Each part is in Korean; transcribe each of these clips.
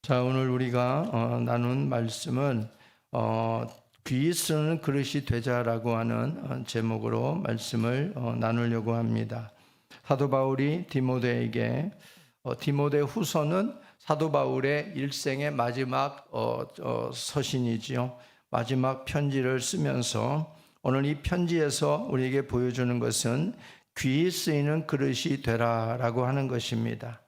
자, 오늘 우리가 나눈 말씀은 귀 쓰는 그릇이 되자라고 하는 제목으로 말씀을 나누려고 합니다. 사도 바울이 디모데에게 디모데 후서는 사도 바울의 일생의 마지막 서신이지요. 마지막 편지를 쓰면서 오늘 이 편지에서 우리에게 보여주는 것은 귀 쓰이는 그릇이 되라라고 하는 것입니다.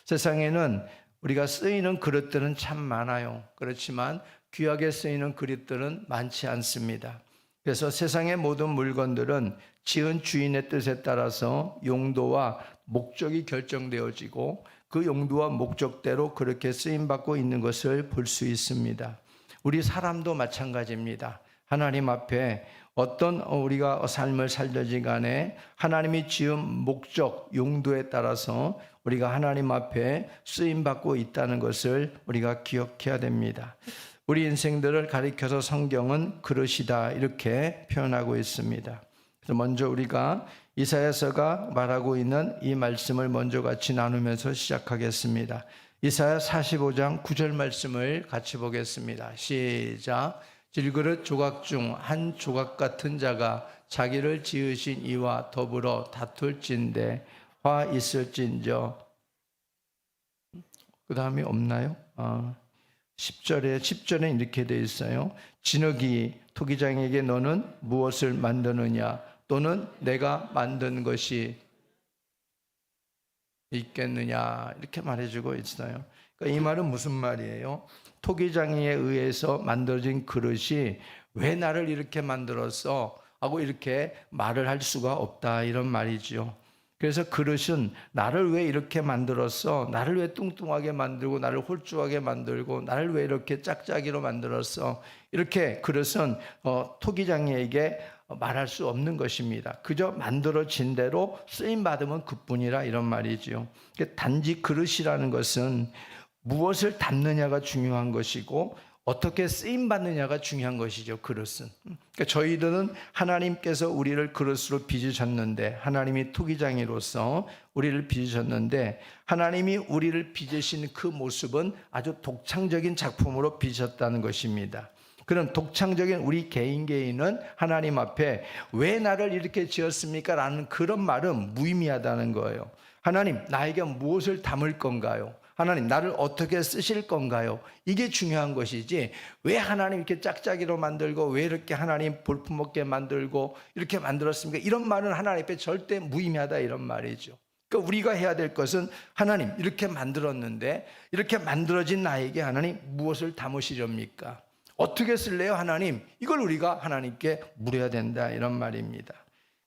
세상에는 우리가 쓰이는 그릇들은 참 많아요. 그렇지만 귀하게 쓰이는 그릇들은 많지 않습니다. 그래서 세상의 모든 물건들은 지은 주인의 뜻에 따라서 용도와 목적이 결정되어지고 그 용도와 목적대로 그렇게 쓰임받고 있는 것을 볼 수 있습니다. 우리 사람도 마찬가지입니다. 하나님 앞에 어떤 우리가 삶을 살든지 간에 하나님이 지은 목적, 용도에 따라서 우리가 하나님 앞에 쓰임받고 있다는 것을 우리가 기억해야 됩니다. 우리 인생들을 가리켜서 성경은 그릇이다 이렇게 표현하고 있습니다. 그래서 먼저 우리가 이사야서가 말하고 있는 이 말씀을 먼저 같이 나누면서 시작하겠습니다. 이사야 45장 9절 말씀을 같이 보겠습니다. 시작. 질그릇 조각 중 한 조각 같은 자가 자기를 지으신 이와 더불어 다툴진대 화 있을진저. 그 다음이 없나요? 10절에 이렇게 되어 있어요. 진흙이 토기장에게 너는 무엇을 만드느냐 또는 내가 만든 것이 있겠느냐 이렇게 말해주고 있어요. 그러니까 이 말은 무슨 말이에요? 토기장에 의해서 만들어진 그릇이 왜 나를 이렇게 만들었어? 하고 이렇게 말을 할 수가 없다 이런 말이죠. 그래서 그릇은 나를 왜 이렇게 만들었어? 나를 왜 뚱뚱하게 만들고 나를 홀쭉하게 만들고 나를 왜 이렇게 짝짝이로 만들었어? 이렇게 그릇은 토기장에게 말할 수 없는 것입니다. 그저 만들어진 대로 쓰임받으면 그뿐이라 이런 말이죠. 단지 그릇이라는 것은 무엇을 담느냐가 중요한 것이고 어떻게 쓰임받느냐가 중요한 것이죠. 그릇은. 그러니까 저희들은 하나님께서 우리를 그릇으로 빚으셨는데 하나님이 토기장이로서 우리를 빚으셨는데 하나님이 우리를 빚으신 그 모습은 아주 독창적인 작품으로 빚으셨다는 것입니다. 그런 독창적인 우리 개인은 하나님 앞에 왜 나를 이렇게 지었습니까? 라는 그런 말은 무의미하다는 거예요. 하나님, 나에게 무엇을 담을 건가요? 하나님, 나를 어떻게 쓰실 건가요? 이게 중요한 것이지 왜 하나님 이렇게 짝짝이로 만들고 왜 이렇게 하나님 볼품없게 만들고 이렇게 만들었습니까? 이런 말은 하나님 앞에 절대 무의미하다 이런 말이죠. 그러니까 우리가 해야 될 것은 하나님 이렇게 만들었는데 이렇게 만들어진 나에게 하나님 무엇을 담으시렵니까? 어떻게 쓸래요 하나님? 이걸 우리가 하나님께 물어야 된다 이런 말입니다.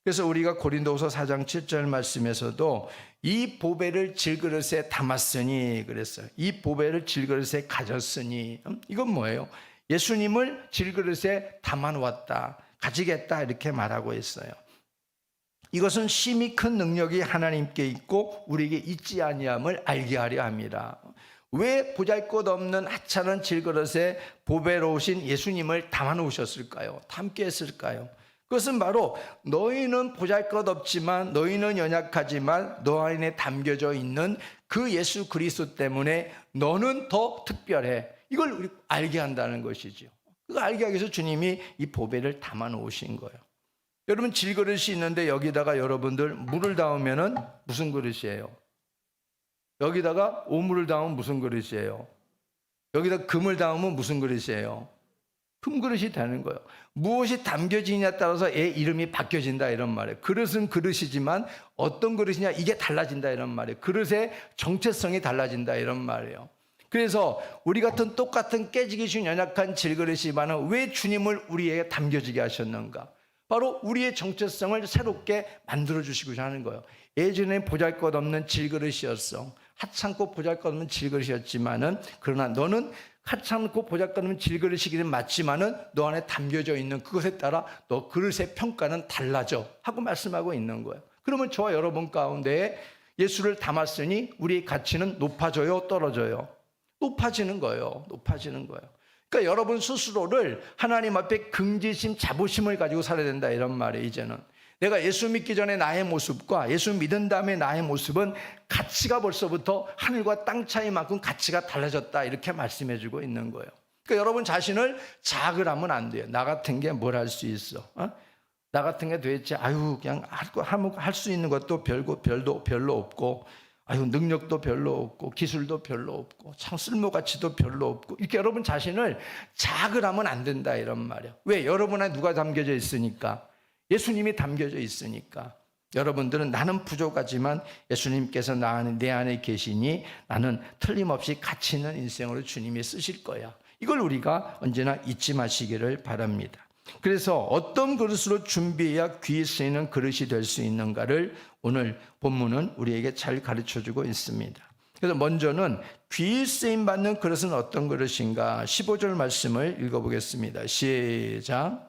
그래서 우리가 고린도후서 4장 7절 말씀에서도 이 보배를 질그릇에 담았으니 그랬어요. 이 보배를 질그릇에 가졌으니 이건 뭐예요? 예수님을 질그릇에 담아놓았다, 가지겠다 이렇게 말하고 있어요. 이것은 심히 큰 능력이 하나님께 있고 우리에게 있지 아니함을 알게 하려 합니다. 왜 보잘것없는 하찮은 질그릇에 보배로우신 예수님을 담아놓으셨을까요? 담게 했을까요? 그것은 바로 너희는 보잘것없지만 너희는 연약하지만 너 안에 담겨져 있는 그 예수 그리스도 때문에 너는 더 특별해. 이걸 우리 알게 한다는 것이죠. 그거 알게 하기 위해서 주님이 이 보배를 담아 놓으신 거예요. 여러분 질그릇이 있는데 여기다가 여러분들 물을 담으면은 무슨 그릇이에요? 여기다가 오물을 담으면 무슨 그릇이에요? 여기다 금을 담으면 무슨 그릇이에요? 금그릇이 되는 거예요. 무엇이 담겨지냐에 따라서 애 이름이 바뀌어진다 이런 말이에요. 그릇은 그릇이지만 어떤 그릇이냐 이게 달라진다 이런 말이에요. 그릇의 정체성이 달라진다 이런 말이에요. 그래서 우리 같은 똑같은 깨지기 쉬운 연약한 질그릇이지만 왜 주님을 우리에게 담겨지게 하셨는가? 바로 우리의 정체성을 새롭게 만들어주시고자 하는 거예요. 예전에 보잘것없는 질그릇이었어. 하찮고 보잘것없는 질그릇이었지만은 그러나 너는 하찮고 보잘것없는 질그릇이기는 맞지만은 너 안에 담겨져 있는 그것에 따라 너 그릇의 평가는 달라져 하고 말씀하고 있는 거예요. 그러면 저와 여러분 가운데 예수를 담았으니 우리의 가치는 높아져요, 떨어져요? 높아지는 거예요. 높아지는 거예요. 그러니까 여러분 스스로를 하나님 앞에 긍지심, 자부심을 가지고 살아야 된다 이런 말이에요. 이제는 내가 예수 믿기 전에 나의 모습과 예수 믿은 다음에 나의 모습은 가치가 벌써부터 하늘과 땅 차이만큼 가치가 달라졌다, 이렇게 말씀해 주고 있는 거예요. 그러니까 여러분 자신을 자학을 하면 안 돼요. 나 같은 게 뭘 할 수 있어? 나 같은 게 도대체 그냥 할 수 있는 것도 별로 없고, 능력도 별로 없고, 기술도 별로 없고, 참 쓸모가치도 별로 없고, 이렇게 여러분 자신을 자학을 하면 안 된다, 이런 말이에요. 왜? 여러분 안에 누가 담겨져 있으니까? 예수님이 담겨져 있으니까. 여러분들은 나는 부족하지만 예수님께서 내 안에 계시니 나는 틀림없이 가치 있는 인생으로 주님이 쓰실 거야. 이걸 우리가 언제나 잊지 마시기를 바랍니다. 그래서 어떤 그릇으로 준비해야 귀에 쓰이는 그릇이 될 수 있는가를 오늘 본문은 우리에게 잘 가르쳐주고 있습니다. 그래서 먼저는 귀에 쓰임 받는 그릇은 어떤 그릇인가? 15절 말씀을 읽어보겠습니다. 시작.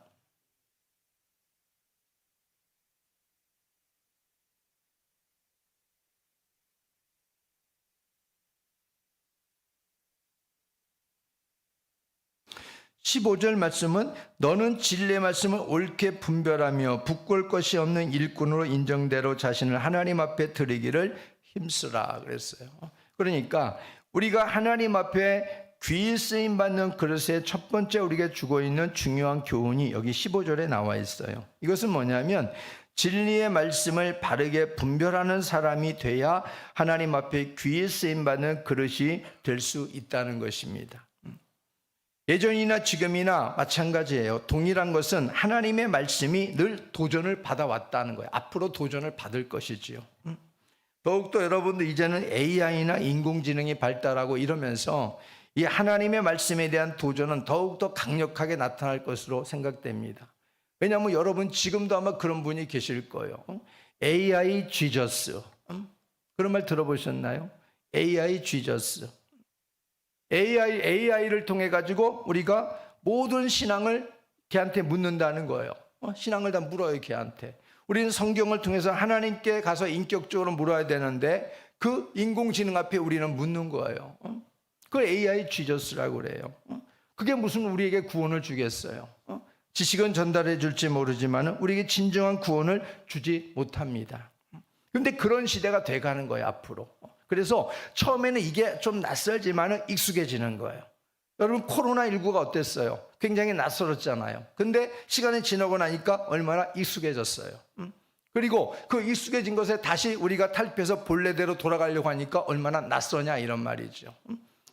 15절 말씀은 너는 진리의 말씀을 옳게 분별하며 부끄러울 것이 없는 일꾼으로 인정대로 자신을 하나님 앞에 드리기를 힘쓰라 그랬어요. 그러니까 우리가 하나님 앞에 귀 쓰임 받는 그릇의 첫 번째 우리가 주고 있는 중요한 교훈이 여기 15절에 나와 있어요. 이것은 뭐냐면 진리의 말씀을 바르게 분별하는 사람이 돼야 하나님 앞에 귀 쓰임 받는 그릇이 될 수 있다는 것입니다. 예전이나 지금이나 마찬가지예요. 동일한 것은 하나님의 말씀이 늘 도전을 받아왔다는 거예요. 앞으로 도전을 받을 것이지요. 더욱더 여러분들 이제는 AI나 인공지능이 발달하고 이러면서 이 하나님의 말씀에 대한 도전은 더욱더 강력하게 나타날 것으로 생각됩니다. 왜냐하면 여러분 지금도 아마 그런 분이 계실 거예요. AI 지저스. 그런 말 들어보셨나요? AI 지저스. AI를 통해 가지고 우리가 모든 신앙을 걔한테 묻는다는 거예요. 신앙을 다 물어요, 걔한테. 우리는 성경을 통해서 하나님께 가서 인격적으로 물어야 되는데 그 인공지능 앞에 우리는 묻는 거예요. 그걸 AI 지저스라고 그래요. 그게 무슨 우리에게 구원을 주겠어요? 지식은 전달해 줄지 모르지만 우리에게 진정한 구원을 주지 못합니다. 그런데 그런 시대가 돼가는 거예요, 앞으로. 그래서 처음에는 이게 좀 낯설지만 익숙해지는 거예요. 여러분 코로나19가 어땠어요? 굉장히 낯설었잖아요. 근데 시간이 지나고 나니까 얼마나 익숙해졌어요. 그리고 그 익숙해진 것에 다시 우리가 탈피해서 본래대로 돌아가려고 하니까 얼마나 낯서냐, 이런 말이죠.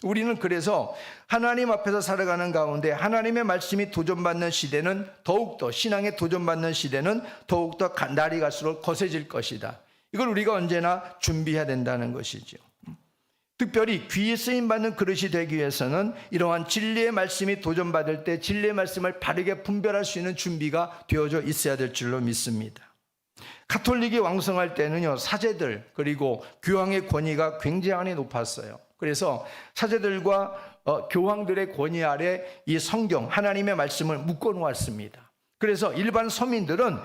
우리는 그래서 하나님 앞에서 살아가는 가운데 하나님의 말씀이 도전받는 시대는 더욱더, 신앙에 도전받는 시대는 더욱더 날이 갈수록 거세질 것이다. 이걸 우리가 언제나 준비해야 된다는 것이죠. 특별히 귀에 쓰임받는 그릇이 되기 위해서는 이러한 진리의 말씀이 도전받을 때 진리의 말씀을 바르게 분별할 수 있는 준비가 되어져 있어야 될 줄로 믿습니다. 가톨릭이 왕성할 때는요, 사제들 그리고 교황의 권위가 굉장히 높았어요. 그래서 사제들과 교황들의 권위 아래 이 성경, 하나님의 말씀을 묶어 놓았습니다. 그래서 일반 서민들은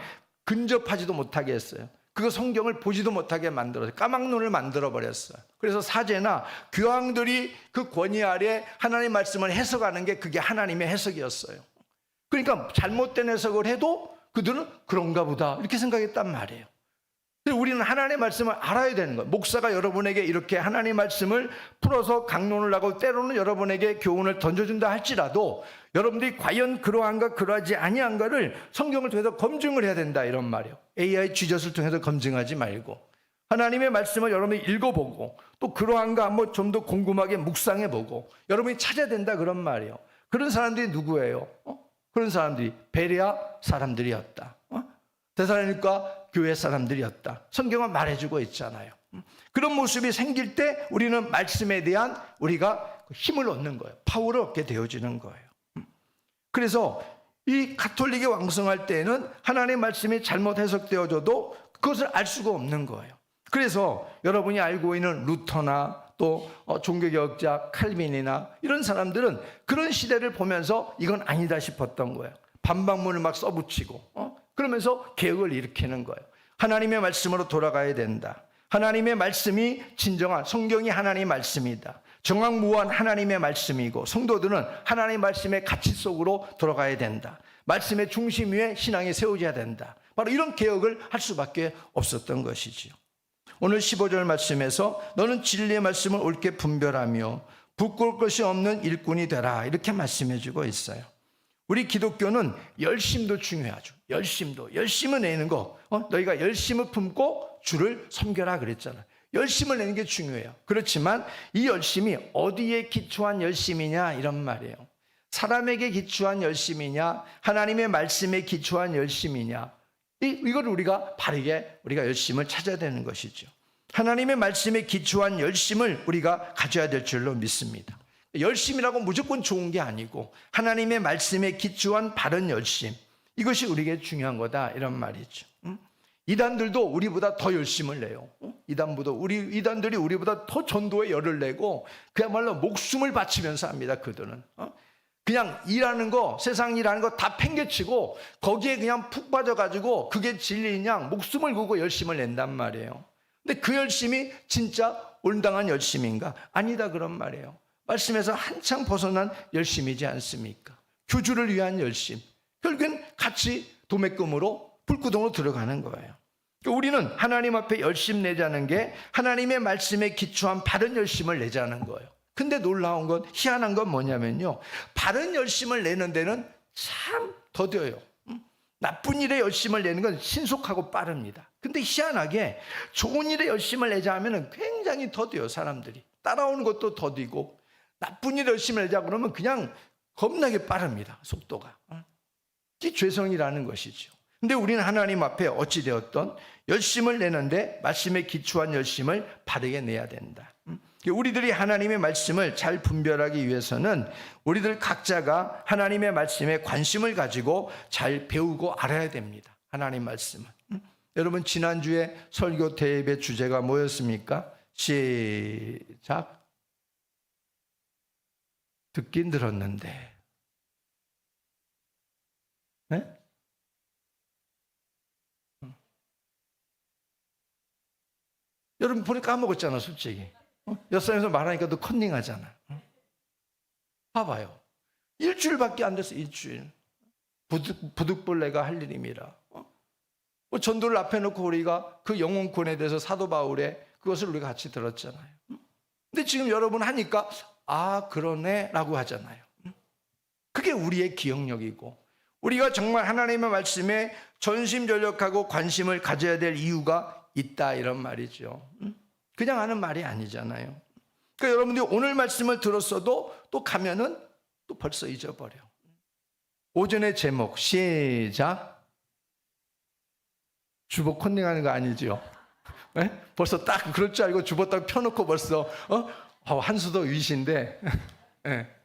근접하지도 못하게 했어요. 그 성경을 보지도 못하게 만들어서 까막눈을 만들어 버렸어요. 그래서 사제나 교황들이 그 권위 아래 하나님의 말씀을 해석하는 게 그게 하나님의 해석이었어요. 그러니까 잘못된 해석을 해도 그들은 그런가 보다 이렇게 생각했단 말이에요. 우리는 하나님의 말씀을 알아야 되는 거예요. 목사가 여러분에게 이렇게 하나님의 말씀을 풀어서 강론을 하고 때로는 여러분에게 교훈을 던져준다 할지라도 여러분들이 과연 그러한가 그러하지 아니한가를 성경을 통해서 검증을 해야 된다, 이런 말이에요. AI 지저스를 통해서 검증하지 말고 하나님의 말씀을 여러분이 읽어보고 또 그러한가 한번 좀 더 궁금하게 묵상해보고 여러분이 찾아야 된다, 그런 말이에요. 그런 사람들이 누구예요? 그런 사람들이 베레아 사람들이었다. 데살로니가 교회 사람들이었다. 성경은 말해주고 있잖아요. 그런 모습이 생길 때 우리는 말씀에 대한 우리가 힘을 얻는 거예요. 파워를 얻게 되어지는 거예요. 그래서 이 가톨릭이 왕성할 때에는 하나님의 말씀이 잘못 해석되어져도 그것을 알 수가 없는 거예요. 그래서 여러분이 알고 있는 루터나 또 종교개혁자 칼빈이나 이런 사람들은 그런 시대를 보면서 이건 아니다 싶었던 거예요. 반박문을 막 써붙이고 그러면서 개혁을 일으키는 거예요. 하나님의 말씀으로 돌아가야 된다. 하나님의 말씀이 진정한, 성경이 하나님의 말씀이다. 정확무한 하나님의 말씀이고 성도들은 하나님의 말씀의 가치 속으로 돌아가야 된다. 말씀의 중심 위에 신앙이 세워져야 된다. 바로 이런 개혁을 할 수밖에 없었던 것이지요. 오늘 15절 말씀에서 너는 진리의 말씀을 옳게 분별하며 부끄러울 것이 없는 일꾼이 되라, 이렇게 말씀해 주고 있어요. 우리 기독교는 열심도 중요하죠. 열심을 내는 거. 너희가 열심을 품고 주를 섬겨라 그랬잖아요. 열심을 내는 게 중요해요. 그렇지만 이 열심이 어디에 기초한 열심이냐, 이런 말이에요. 사람에게 기초한 열심이냐, 하나님의 말씀에 기초한 열심이냐, 이걸 우리가 바르게 우리가 열심을 찾아야 되는 것이죠. 하나님의 말씀에 기초한 열심을 우리가 가져야 될 줄로 믿습니다. 열심이라고 무조건 좋은 게 아니고 하나님의 말씀에 기초한 바른 열심, 이것이 우리에게 중요한 거다, 이런 말이죠. 이단들도 우리보다 더 열심을 내요. 이단들이 우리보다 더 전도에 열을 내고 그야말로 목숨을 바치면서 합니다. 그들은 그냥 일하는 거, 세상 일하는 거 다 팽개치고 거기에 그냥 푹 빠져가지고 그게 진리인 양 목숨을 걸고 열심을 낸단 말이에요. 근데 그 열심이 진짜 온당한 열심인가? 아니다, 그런 말이에요. 말씀에서 한창 벗어난 열심이지 않습니까? 교주를 위한 열심, 결국엔 같이 도매금으로 불구덩으로 들어가는 거예요. 우리는 하나님 앞에 열심 내자는 게 하나님의 말씀에 기초한 바른 열심을 내자는 거예요. 근데 놀라운 건, 희한한 건 뭐냐면요, 바른 열심을 내는 데는 참 더뎌요. 나쁜 일에 열심을 내는 건 신속하고 빠릅니다. 근데 희한하게 좋은 일에 열심을 내자 하면 굉장히 더뎌요. 사람들이 따라오는 것도 더디고, 나쁜 일에 열심을 내자 그러면 그냥 겁나게 빠릅니다. 속도가. 이게 죄성이라는 것이죠. 근데 우리는 하나님 앞에 어찌되었던 열심을 내는데 말씀에 기초한 열심을 바르게 내야 된다. 우리들이 하나님의 말씀을 잘 분별하기 위해서는 우리들 각자가 하나님의 말씀에 관심을 가지고 잘 배우고 알아야 됩니다. 하나님 말씀은. 여러분, 지난주에 설교 대예배 주제가 뭐였습니까? 시작. 듣긴 들었는데, 네? 여러분 보니까 까먹었잖아, 솔직히. 옆사람에서 말하니까 너 컨닝하잖아. 봐봐요. 일주일밖에 안 됐어, 일주일. 부득불내가 할 일임이라. 전도를 앞에 놓고 우리가 그 영혼권에 대해서 사도 바울의 그것을 우리가 같이 들었잖아요. 근데 지금 여러분 하니까 아, 그러네 라고 하잖아요. 그게 우리의 기억력이고, 우리가 정말 하나님의 말씀에 전심전력하고 관심을 가져야 될 이유가 있다, 이런 말이죠. 그냥 하는 말이 아니잖아요. 그러니까 여러분들이 오늘 말씀을 들었어도 또 가면은 또 벌써 잊어버려. 오전의 제목 시작. 주보 컨닝하는 거 아니죠? 네? 벌써 딱 그럴 줄 알고 주보 딱 펴놓고 벌써 한수도 위신데 네.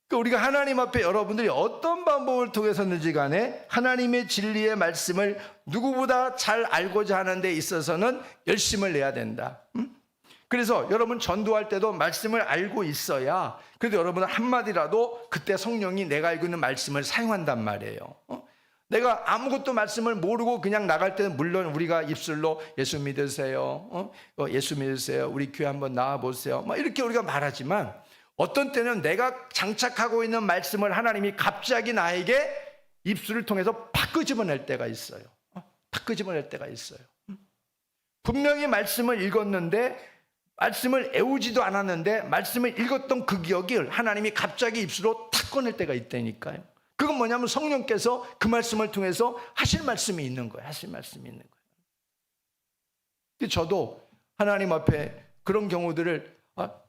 그러니까 우리가 하나님 앞에 여러분들이 어떤 방법을 통해서든지 간에 하나님의 진리의 말씀을 누구보다 잘 알고자 하는 데 있어서는 열심을 내야 된다. 그래서 여러분 전도할 때도 말씀을 알고 있어야 그래도 여러분은 한마디라도 그때 성령이 내가 알고 있는 말씀을 사용한단 말이에요. 내가 아무것도 말씀을 모르고 그냥 나갈 때는 물론 우리가 입술로 예수 믿으세요, 예수 믿으세요, 우리 교회 한번 나와보세요, 막 이렇게 우리가 말하지만 어떤 때는 내가 장착하고 있는 말씀을 하나님이 갑자기 나에게 입술을 통해서 팍 끄집어낼 때가 있어요. 팍 끄집어낼 때가 있어요. 분명히 말씀을 읽었는데, 말씀을 애우지도 않았는데 말씀을 읽었던 그 기억을 하나님이 갑자기 입술로 탁 꺼낼 때가 있다니까요. 그건 뭐냐면 성령께서 그 말씀을 통해서 하실 말씀이 있는 거예요. 하실 말씀이 있는 거예요. 저도 하나님 앞에 그런 경우들을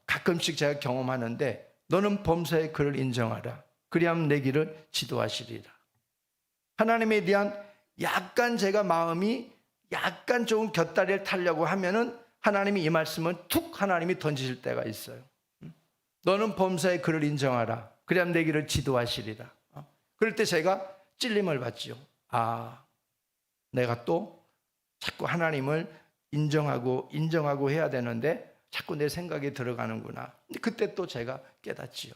가끔씩 제가 경험하는데, 너는 범사의 그를 인정하라. 그리하면 내 길을 지도하시리라. 하나님에 대한 약간 제가 마음이 약간 조금 곁다리를 타려고 하면은 하나님이 이 말씀은 툭 하나님이 던지실 때가 있어요. 너는 범사의 그를 인정하라. 그리하면 내 길을 지도하시리라. 그럴 때 제가 찔림을 받지요. 아, 내가 또 자꾸 하나님을 인정하고 해야 되는데 자꾸 내 생각이 들어가는구나. 그때 또 제가 깨닫지요.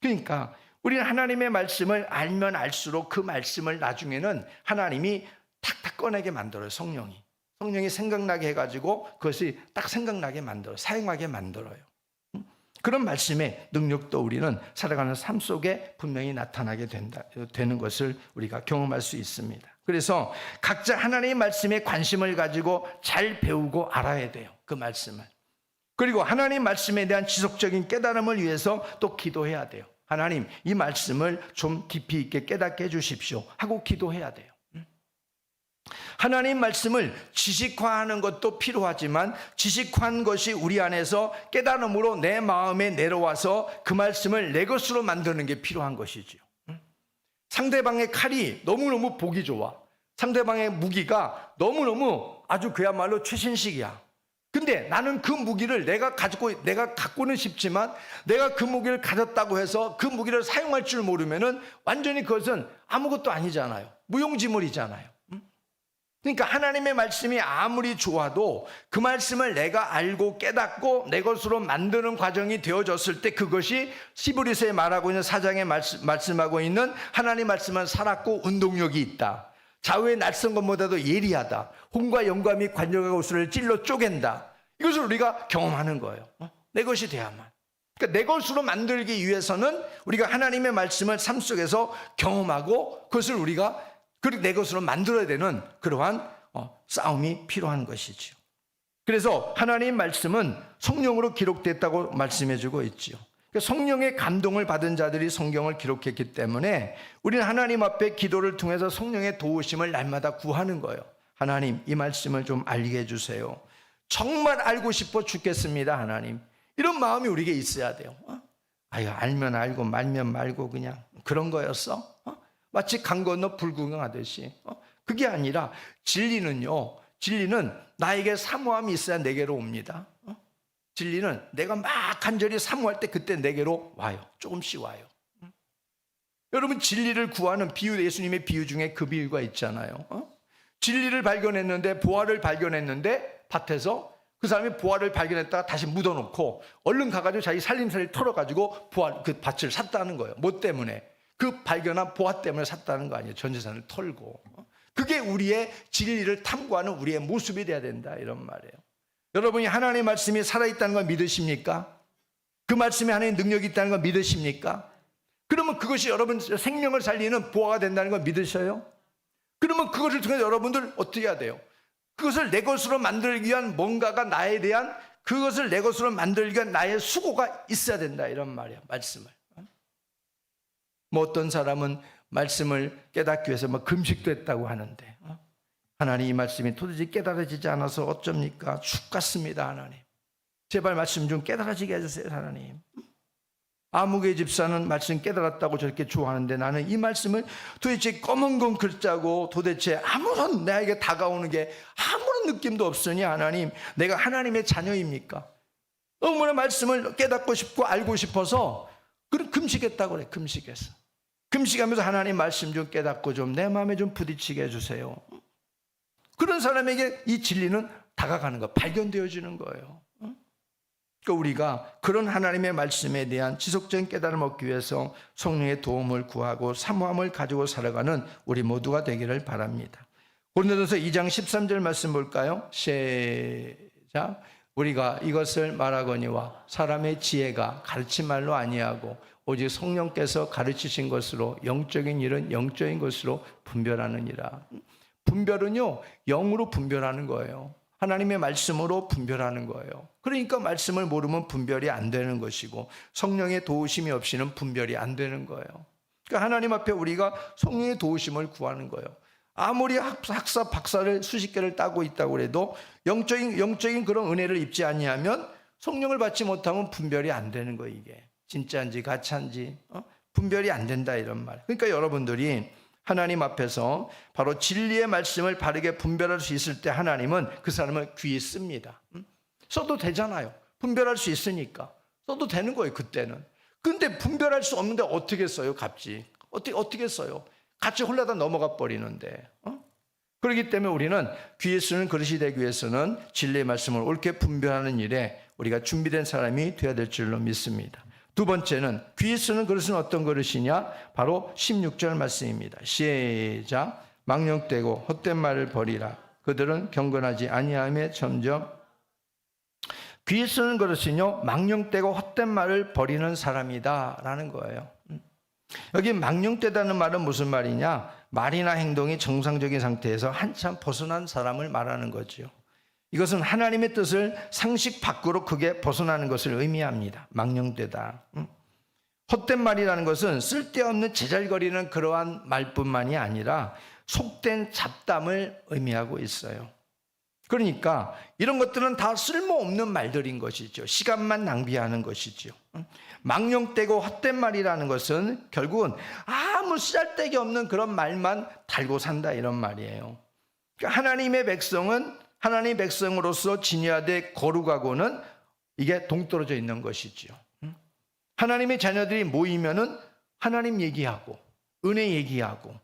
그러니까 우리는 하나님의 말씀을 알면 알수록 그 말씀을 나중에는 하나님이 탁탁 꺼내게 만들어요. 성령이 생각나게 해가지고 그것이 딱 생각나게 만들어요. 사용하게 만들어요. 그런 말씀의 능력도 우리는 살아가는 삶 속에 분명히 나타나게 되는 것을 우리가 경험할 수 있습니다. 그래서 각자 하나님의 말씀에 관심을 가지고 잘 배우고 알아야 돼요. 그 말씀을. 그리고 하나님 말씀에 대한 지속적인 깨달음을 위해서 또 기도해야 돼요. 하나님, 이 말씀을 좀 깊이 있게 깨닫게 해주십시오 하고 기도해야 돼요. 하나님 말씀을 지식화하는 것도 필요하지만 지식화한 것이 우리 안에서 깨달음으로 내 마음에 내려와서 그 말씀을 내 것으로 만드는 게 필요한 것이지요. 상대방의 칼이 너무너무 보기 좋아. 상대방의 무기가 너무너무 아주 그야말로 최신식이야. 근데 나는 그 무기를 내가 갖고는 싶지만 내가 그 무기를 가졌다고 해서 그 무기를 사용할 줄 모르면은 완전히 그것은 아무것도 아니잖아요. 무용지물이잖아요. 그러니까 하나님의 말씀이 아무리 좋아도 그 말씀을 내가 알고 깨닫고 내 것으로 만드는 과정이 되어졌을 때 그것이 히브리서에 말하고 있는 4장에 말씀하고 있는 하나님 말씀은 살았고 운동력이 있다. 좌우의 낯선 것보다도 예리하다. 혼과 영과 및 관절과 구슬을 찔러 쪼갠다. 이것을 우리가 경험하는 거예요. 내 것이 돼야만. 그러니까 내 것으로 만들기 위해서는 우리가 하나님의 말씀을 삶 속에서 경험하고 그것을 우리가 내 것으로 만들어야 되는 그러한 싸움이 필요한 것이지요. 그래서 하나님 말씀은 성령으로 기록됐다고 말씀해주고 있지요. 성령의 감동을 받은 자들이 성경을 기록했기 때문에 우리는 하나님 앞에 기도를 통해서 성령의 도우심을 날마다 구하는 거예요. 하나님, 이 말씀을 좀 알게 해주세요. 정말 알고 싶어 죽겠습니다, 하나님. 이런 마음이 우리에게 있어야 돼요. 아유, 알면 알고 말면 말고 그냥 그런 거였어? 마치 강 건너 불 구경하듯이. 그게 아니라 진리는 나에게 사모함이 있어야 내게로 옵니다. 진리는 내가 막 간절히 사모할 때 그때 내게로 와요. 조금씩 와요. 여러분, 진리를 구하는 비유, 예수님의 비유 중에 그 비유가 있잖아요. 진리를 발견했는데, 보화를 발견했는데 밭에서 그 사람이 보화를 발견했다가 다시 묻어놓고 얼른 가가지고 자기 살림살이를 털어가지고 그 밭을 샀다는 거예요. 뭐 때문에? 그 발견한 보화 때문에 샀다는 거 아니에요. 전 재산을 털고. 그게 우리의 진리를 탐구하는 우리의 모습이 돼야 된다, 이런 말이에요. 여러분이 하나님의 말씀이 살아있다는 걸 믿으십니까? 그 말씀에 하나님의 능력이 있다는 걸 믿으십니까? 그러면 그것이 여러분 생명을 살리는 보화가 된다는 걸 믿으셔요? 그러면 그것을 통해서 여러분들 어떻게 해야 돼요? 그것을 내 것으로 만들기 위한 뭔가가 나에 대한 그것을 내 것으로 만들기 위한 나의 수고가 있어야 된다, 이런 말이에요. 말씀을. 뭐 어떤 사람은 말씀을 깨닫기 위해서 뭐 금식도 했다고 하는데 하나님, 이 말씀이 도대체 깨달아지지 않아서 어쩝니까? 죽겠습니다, 하나님. 제발 말씀 좀 깨달아지게 해주세요, 하나님. 아무개 집사는 말씀 깨달았다고 저렇게 좋아하는데 나는 이 말씀을 도대체 검은 건 글자고 도대체 아무런 나에게 다가오는 게 아무런 느낌도 없으니 하나님, 내가 하나님의 자녀입니까? 너무나 말씀을 깨닫고 싶고 알고 싶어서 그럼 금식했다고 그래. 금식하면서 하나님 말씀 좀 깨닫고 좀 내 마음에 좀 부딪히게 해주세요. 그런 사람에게 이 진리는 다가가는 거, 발견되어지는 거예요. 그러니까 우리가 그런 하나님의 말씀에 대한 지속적인 깨달음을 얻기 위해서 성령의 도움을 구하고 사모함을 가지고 살아가는 우리 모두가 되기를 바랍니다. 고린도전서 2장 13절 말씀 볼까요? 시작. 우리가 이것을 말하거니와 사람의 지혜가 가르친 말로 아니하고 오직 성령께서 가르치신 것으로 영적인 일은 영적인 것으로 분별하느니라. 분별은요, 영으로 분별하는 거예요. 하나님의 말씀으로 분별하는 거예요. 그러니까 말씀을 모르면 분별이 안 되는 것이고 성령의 도우심이 없이는 분별이 안 되는 거예요. 그러니까 하나님 앞에 우리가 성령의 도우심을 구하는 거예요. 아무리 학사 박사를 수십 개를 따고 있다고 해도 영적인 그런 은혜를 입지 아니하면 성령을 받지 못하면 분별이 안 되는 거예요. 이게 진짜인지 가짜인지 분별이 안 된다, 이런 말. 그러니까 여러분들이 하나님 앞에서 바로 진리의 말씀을 바르게 분별할 수 있을 때 하나님은 그 사람을 귀히 씁니다. 써도 되잖아요. 분별할 수 있으니까 써도 되는 거예요, 그때는. 근데 분별할 수 없는데 어떻게 써요, 갑자기? 어떻게 써요? 같이 홀라다 넘어가 버리는데. 그렇기 때문에 우리는 귀에 쓰는 그릇이 되기 위해서는 진리의 말씀을 옳게 분별하는 일에 우리가 준비된 사람이 되어야 될 줄로 믿습니다. 두 번째는 귀에 쓰는 그릇은 어떤 그릇이냐? 바로 16절 말씀입니다. 시작. 망령되고 헛된 말을 버리라. 그들은 경건하지 아니하며 점점. 귀에 쓰는 그릇은요, 망령되고 헛된 말을 버리는 사람이다 라는 거예요. 여기 망령되다는 말은 무슨 말이냐? 말이나 행동이 정상적인 상태에서 한참 벗어난 사람을 말하는 거죠. 이것은 하나님의 뜻을 상식 밖으로 크게 벗어나는 것을 의미합니다. 망령되다. 헛된 말이라는 것은 쓸데없는 제잘거리는 그러한 말뿐만이 아니라 속된 잡담을 의미하고 있어요. 그러니까 이런 것들은 다 쓸모없는 말들인 것이죠. 시간만 낭비하는 것이죠. 망령되고 헛된 말이라는 것은 결국은 아무 쓸데기 없는 그런 말만 달고 산다 이런 말이에요. 그러니까 하나님의 백성은 하나님의 백성으로서 지녀야 될 거룩하고는 이게 동떨어져 있는 것이죠. 하나님의 자녀들이 모이면은 하나님 얘기하고 은혜 얘기하고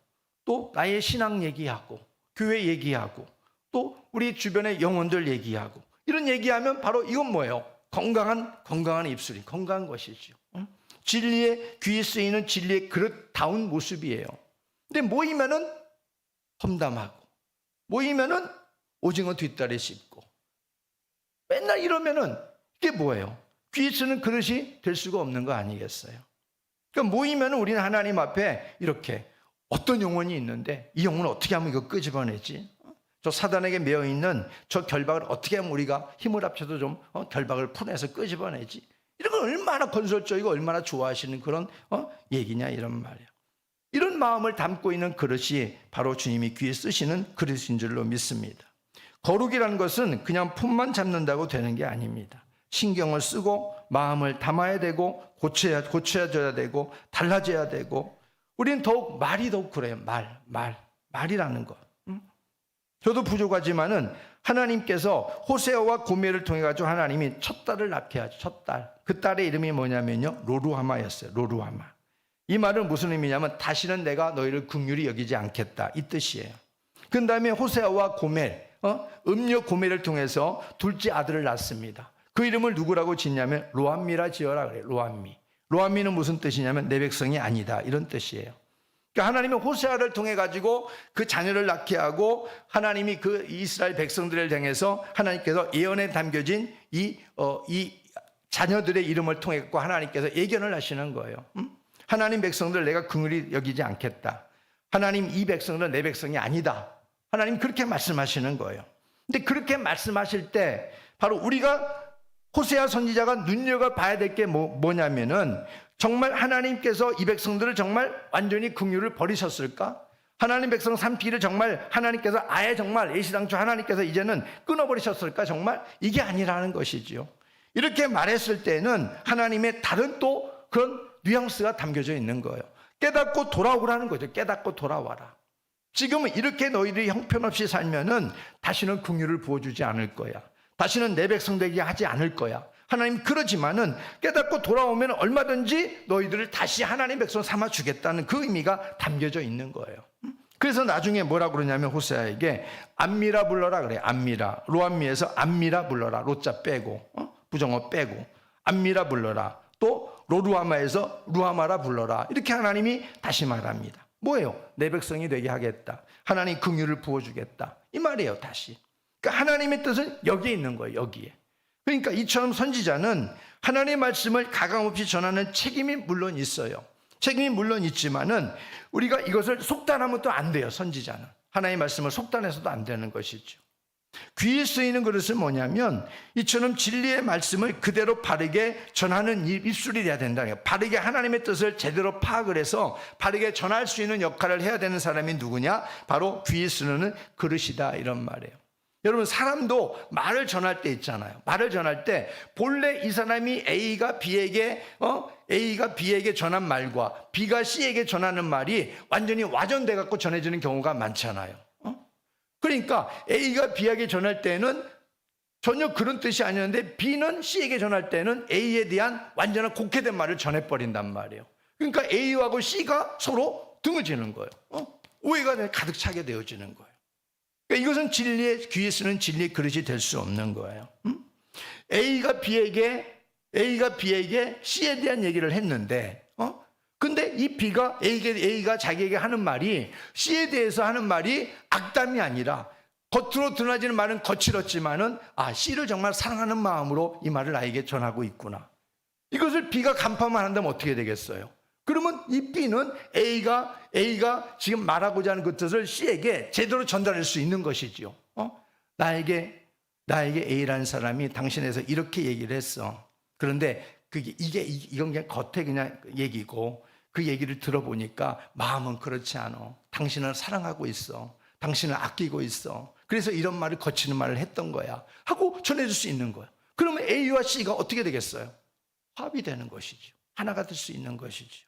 또 나의 신앙 얘기하고 교회 얘기하고 또 우리 주변의 영혼들 얘기하고 이런 얘기하면 바로 이건 뭐예요? 건강한 입술이 건강한 것이죠. 진리의 귀에 쓰이는 진리의 그릇다운 모습이에요. 근데 모이면은 험담하고 모이면은 오징어 뒷다리 씹고 맨날 이러면은 이게 뭐예요? 귀에 쓰는 그릇이 될 수가 없는 거 아니겠어요? 그러니까 모이면은 우리는 하나님 앞에 이렇게 어떤 영혼이 있는데 이 영혼을 어떻게 하면 이거 끄집어내지? 저 사단에게 매여 있는 저 결박을 어떻게 하면 우리가 힘을 합쳐서 좀 결박을 풀어내서 끄집어내지? 이런 건 얼마나 건설적이고 얼마나 좋아하시는 그런 얘기냐 이런 말이에요. 이런 마음을 담고 있는 그릇이 바로 주님이 귀에 쓰시는 그릇인 줄로 믿습니다. 거룩이라는 것은 그냥 품만 잡는다고 되는 게 아닙니다. 신경을 쓰고 마음을 담아야 되고 고쳐져야 되고 달라져야 되고 우리는 말이 더욱 그래요. 말이라는 것. 저도 부족하지만은 하나님께서 호세아와 고멜을 통해 가지고 하나님이 첫 딸을 낳게 하죠. 첫 딸. 그 딸의 이름이 뭐냐면요. 로루하마였어요. 로루하마. 이 말은 무슨 의미냐면 다시는 내가 너희를 긍휼히 여기지 않겠다. 이 뜻이에요. 그 다음에 호세아와 고멜, 음녀 고멜을 통해서 둘째 아들을 낳습니다. 그 이름을 누구라고 짓냐면 로암미라 지어라 그래요. 로암미는 무슨 뜻이냐면 내 백성이 아니다. 이런 뜻이에요. 그러니까 하나님이 호세아를 통해 가지고 그 자녀를 낳게 하고 하나님이 그 이스라엘 백성들을 향해서 하나님께서 예언에 담겨진 이 자녀들의 이름을 통해 갖고 하나님께서 예견을 하시는 거예요. 하나님 백성들 내가 긍휼히 여기지 않겠다. 하나님 이 백성들은 내 백성이 아니다. 하나님 그렇게 말씀하시는 거예요. 근데 그렇게 말씀하실 때 바로 우리가 호세아 선지자가 눈여겨봐야 될 게 뭐냐면은 정말 하나님께서 이 백성들을 정말 완전히 긍휼을 버리셨을까? 하나님 백성 삼키기를 정말 하나님께서 아예 정말 예시당초 하나님께서 이제는 끊어버리셨을까? 정말 이게 아니라는 것이지요. 이렇게 말했을 때는 하나님의 다른 또 그런 뉘앙스가 담겨져 있는 거예요. 깨닫고 돌아오라는 거죠. 깨닫고 돌아와라. 지금은 이렇게 너희들이 형편없이 살면은 다시는 긍휼을 부어주지 않을 거야. 다시는 내 백성 되게 하지 않을 거야. 하나님 그러지만은 깨닫고 돌아오면 얼마든지 너희들을 다시 하나님 백성 삼아 주겠다는 그 의미가 담겨져 있는 거예요. 그래서 나중에 뭐라 그러냐면 호세아에게 암미라 불러라 그래. 암미라. 로암미에서 암미라 불러라. 로자 빼고 부정어 빼고 암미라 불러라. 또 로루하마에서 루하마라 불러라. 이렇게 하나님이 다시 말합니다. 뭐예요? 내 백성이 되게 하겠다. 하나님 긍휼을 부어주겠다. 이 말이에요. 다시. 그러니까 하나님의 뜻은 여기에 있는 거예요. 여기에. 그러니까 이처럼 선지자는 하나님의 말씀을 가감없이 전하는 책임이 물론 있어요. 책임이 물론 있지만은 우리가 이것을 속단하면 또 안 돼요. 선지자는. 하나님의 말씀을 속단해서도 안 되는 것이죠. 귀에 쓰이는 그릇은 뭐냐면 이처럼 진리의 말씀을 그대로 바르게 전하는 입술이 돼야 된다는 거예요. 바르게 하나님의 뜻을 제대로 파악을 해서 바르게 전할 수 있는 역할을 해야 되는 사람이 누구냐? 바로 귀에 쓰는 그릇이다 이런 말이에요. 여러분 사람도 말을 전할 때 있잖아요. 말을 전할 때 본래 이 사람이 A가 B에게 전한 말과 B가 C에게 전하는 말이 완전히 와전돼 갖고 전해지는 경우가 많잖아요. 그러니까 A가 B에게 전할 때는 전혀 그런 뜻이 아니었는데 B는 C에게 전할 때는 A에 대한 완전한 곡해된 말을 전해버린단 말이에요. 그러니까 A하고 C가 서로 등을 지는 거예요. 오해가 가득 차게 되어지는 거예요. 그러니까 이것은 귀에 쓰는 진리의 그릇이 될 수 없는 거예요. A가 B에게 C에 대한 얘기를 했는데 근데 이 A가 자기에게 하는 말이 C에 대해서 하는 말이 악담이 아니라 겉으로 드러나지는 말은 거칠었지만은 C를 정말 사랑하는 마음으로 이 말을 나에게 전하고 있구나. 이것을 B가 간파만 한다면 어떻게 되겠어요? 그러면 이 B는 A가 지금 말하고자 하는 그 뜻을 C에게 제대로 전달할 수 있는 것이지요. 나에게 A라는 사람이 당신에서 이렇게 얘기를 했어. 그런데 이건 그냥 겉에 그냥 얘기고 그 얘기를 들어보니까 마음은 그렇지 않아. 당신을 사랑하고 있어. 당신을 아끼고 있어. 그래서 이런 말을 거치는 말을 했던 거야 하고 전해줄 수 있는 거야. 그러면 A와 C가 어떻게 되겠어요? 합의되는 것이죠. 하나가 될 수 있는 것이죠.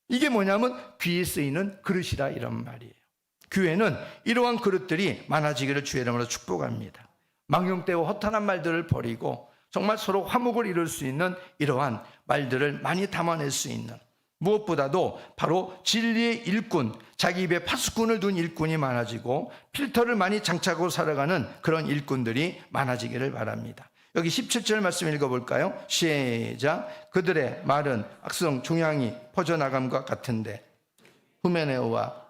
이게 뭐냐면 귀에 쓰이는 그릇이라 이런 말이에요. 교회는 이러한 그릇들이 많아지기를 주의 이름으로 축복합니다. 망령되고 허탄한 말들을 버리고 정말 서로 화목을 이룰 수 있는 이러한 말들을 많이 담아낼 수 있는, 무엇보다도 바로 진리의 일꾼, 자기 입에 파수꾼을 둔 일꾼이 많아지고 필터를 많이 장착하고 살아가는 그런 일꾼들이 많아지기를 바랍니다. 여기 17절 말씀 읽어볼까요? 시작. 그들의 말은 악성 종양이 퍼져나감과 같은데 후메네오와,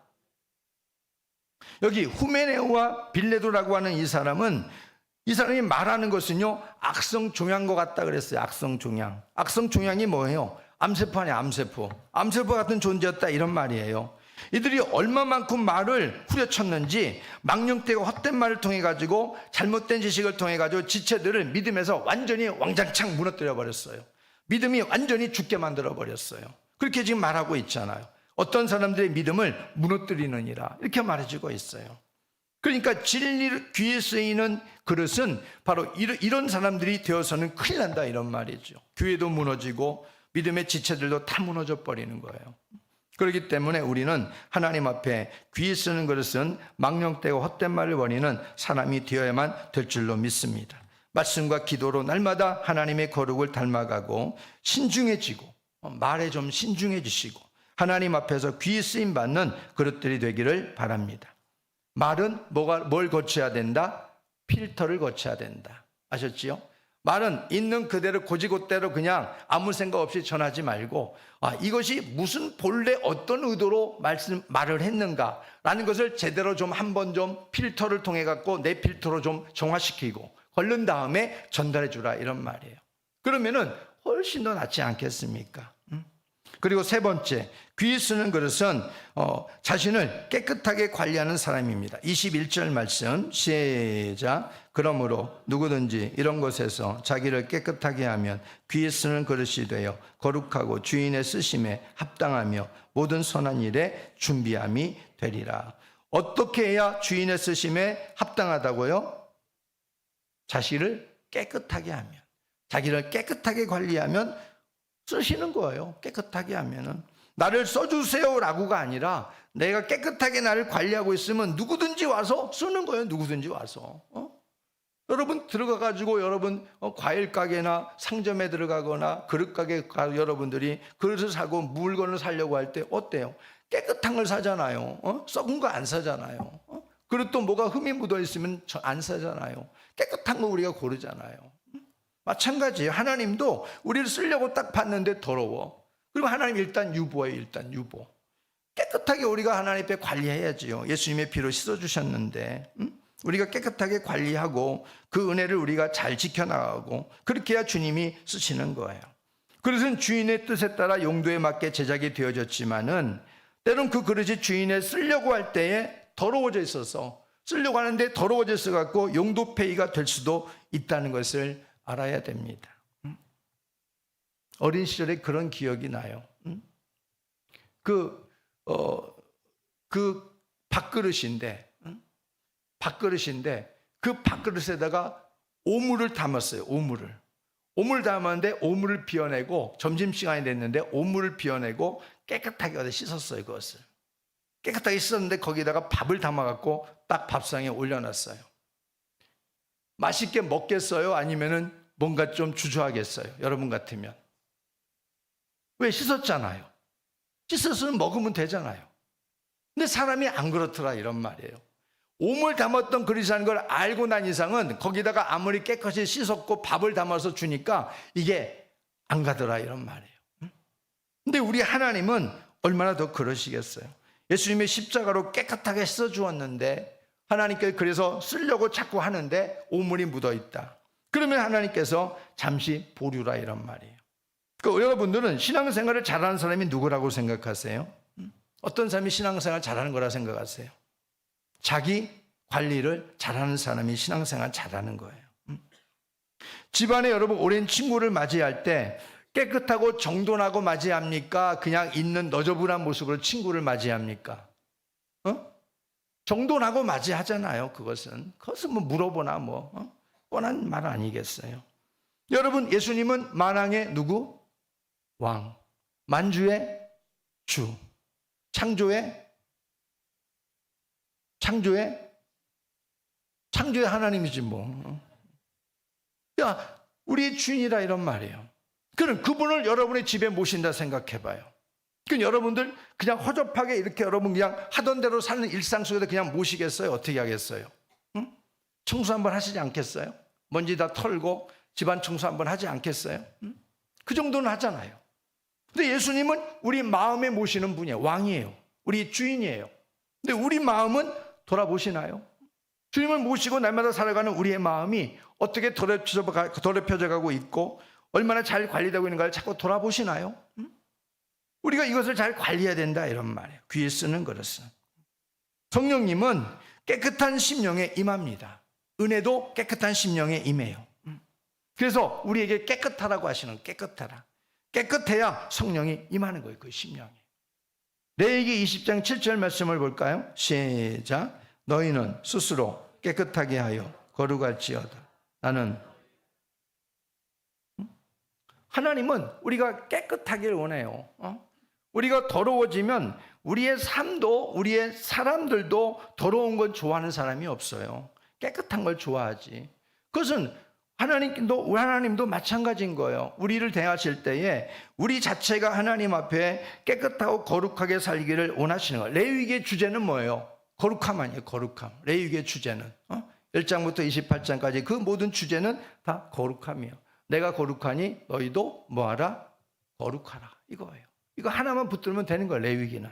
여기 후메네오와 빌레도라고 하는 이 사람이 말하는 것은요, 악성 종양과 같다 그랬어요. 악성 종양. 악성 종양이 뭐예요? 암세포 아니야, 암세포. 암세포 같은 존재였다 이런 말이에요. 이들이 얼마만큼 말을 후려쳤는지 망령되고 헛된 말을 통해 가지고 잘못된 지식을 통해 가지고 지체들을 믿음에서 완전히 왕장창 무너뜨려 버렸어요. 믿음이 완전히 죽게 만들어 버렸어요. 그렇게 지금 말하고 있잖아요. 어떤 사람들의 믿음을 무너뜨리느니라 이렇게 말해주고 있어요. 그러니까 진리 귀에 쓰이는 그릇은 바로 이런 사람들이 되어서는 큰일 난다 이런 말이죠. 교회도 무너지고 믿음의 지체들도 다 무너져 버리는 거예요. 그렇기 때문에 우리는 하나님 앞에 귀에 쓰는 그릇은 망령되고 헛된 말을 버리는 사람이 되어야만 될 줄로 믿습니다. 말씀과 기도로 날마다 하나님의 거룩을 닮아가고 신중해지고 말에 좀 신중해지시고 하나님 앞에서 귀에 쓰임 받는 그릇들이 되기를 바랍니다. 말은 뭘 거쳐야 된다? 필터를 거쳐야 된다. 아셨지요? 말은 있는 그대로 고지고대로 그냥 아무 생각 없이 전하지 말고 이것이 무슨 본래 어떤 의도로 말을 했는가라는 것을 제대로 좀 한번 좀 필터를 통해 갖고 내 필터로 좀 정화시키고 걸른 다음에 전달해 주라 이런 말이에요. 그러면은 훨씬 더 낫지 않겠습니까? 그리고 세 번째, 귀에 쓰는 그릇은 자신을 깨끗하게 관리하는 사람입니다. 21절 말씀 시작. 그러므로 누구든지 이런 것에서 자기를 깨끗하게 하면 귀에 쓰는 그릇이 되어 거룩하고 주인의 쓰심에 합당하며 모든 선한 일에 준비함이 되리라. 어떻게 해야 주인의 쓰심에 합당하다고요? 자신을 깨끗하게 하면, 자기를 깨끗하게 관리하면 쓰시는 거예요. 깨끗하게 하면은 나를 써주세요라고가 아니라 내가 깨끗하게 나를 관리하고 있으면 누구든지 와서 쓰는 거예요. 누구든지 와서. 여러분 들어가가지고 여러분 과일 가게나 상점에 들어가거나 그릇 가게 가 여러분들이 그릇을 사고 물건을 사려고 할 때 어때요? 깨끗한 걸 사잖아요. 썩은 거 안 사잖아요. 그릇도 뭐가 흠이 묻어 있으면 안 사잖아요. 깨끗한 거 우리가 고르잖아요. 마찬가지예요. 하나님도 우리를 쓰려고 딱 봤는데 더러워. 그리고 하나님 일단 유보예요. 일단 유보. 깨끗하게 우리가 하나님 앞에 관리해야지요. 예수님의 피로 씻어주셨는데 우리가 깨끗하게 관리하고 그 은혜를 우리가 잘 지켜나가고 그렇게 해야 주님이 쓰시는 거예요. 그릇은 주인의 뜻에 따라 용도에 맞게 제작이 되어졌지만은 때론 그 그릇이 주인의 쓰려고 할 때에 더러워져 있어서 쓰려고 하는데 더러워져 있어갖고 용도 폐기가 될 수도 있다는 것을 알아야 됩니다. 어린 시절에 그런 기억이 나요. 그 밥그릇인데 그 밥그릇에다가 오물을 담았어요. 오물을 담았는데 오물을 비워내고 점심시간이 됐는데 오물을 비워내고 깨끗하게 씻었어요. 그것을 깨끗하게 씻었는데 거기다가 밥을 담아갖고 딱 밥상에 올려놨어요. 맛있게 먹겠어요? 아니면은 뭔가 좀 주저하겠어요? 여러분 같으면. 왜? 씻었잖아요. 씻었으면 먹으면 되잖아요. 근데 사람이 안 그렇더라 이런 말이에요. 오물 담았던 그릇이라는 걸 알고 난 이상은 거기다가 아무리 깨끗이 씻었고 밥을 담아서 주니까 이게 안 가더라 이런 말이에요. 근데 우리 하나님은 얼마나 더 그러시겠어요? 예수님의 십자가로 깨끗하게 씻어주었는데 하나님께 그래서 쓰려고 자꾸 하는데 오물이 묻어있다. 그러면 하나님께서 잠시 보류라 이런 말이에요. 그러니까 여러분들은 신앙생활을 잘하는 사람이 누구라고 생각하세요? 어떤 사람이 신앙생활 잘하는 거라 생각하세요? 자기 관리를 잘하는 사람이 신앙생활 잘하는 거예요. 집안에 여러분 오랜 친구를 맞이할 때 깨끗하고 정돈하고 맞이합니까? 그냥 있는 너저분한 모습으로 친구를 맞이합니까? 정돈하고 맞이하잖아요. 그것은 뭐 물어보나 뻔한 말 아니겠어요? 여러분, 예수님은 만왕의 누구? 왕, 만주의 주, 창조의 하나님이지 뭐. 야, 우리 주인이라 이런 말이에요. 그럼 그분을 여러분의 집에 모신다 생각해봐요. 그럼 여러분들 그냥 허접하게 이렇게 여러분 그냥 하던 대로 사는 일상 속에서 그냥 모시겠어요? 어떻게 하겠어요? 응? 청소 한번 하시지 않겠어요? 먼지 다 털고 집안 청소 한번 하지 않겠어요? 응? 그 정도는 하잖아요. 근데 예수님은 우리 마음에 모시는 분이에요. 왕이에요. 우리 주인이에요. 근데 우리 마음은 돌아보시나요? 주님을 모시고 날마다 살아가는 우리의 마음이 어떻게 더럽혀져 가고 있고 얼마나 잘 관리되고 있는가를 자꾸 돌아보시나요? 우리가 이것을 잘 관리해야 된다 이런 말이에요. 귀에 쓰는 그릇은. 성령님은 깨끗한 심령에 임합니다. 은혜도 깨끗한 심령에 임해요. 그래서 우리에게 깨끗하라고 하시는 깨끗하라. 깨끗해야 성령이 임하는 거예요. 그 심령에. 레위기 20장 7절 말씀을 볼까요? 시작. 너희는 스스로 깨끗하게 하여 거룩할지어다. 나는 하나님은 우리가 깨끗하기를 원해요. 우리가 더러워지면 우리의 삶도 우리의 사람들도 더러운 걸 좋아하는 사람이 없어요. 깨끗한 걸 좋아하지. 그것은 하나님도 마찬가지인 거예요. 우리를 대하실 때에 우리 자체가 하나님 앞에 깨끗하고 거룩하게 살기를 원하시는 거예요. 레위기의 주제는 뭐예요? 거룩함 아니에요. 거룩함. 레위기의 주제는 1장부터 28장까지 그 모든 주제는 다 거룩함이에요. 내가 거룩하니 너희도 뭐하라? 거룩하라. 이거예요. 이거 하나만 붙들면 되는 거예요. 레위기는.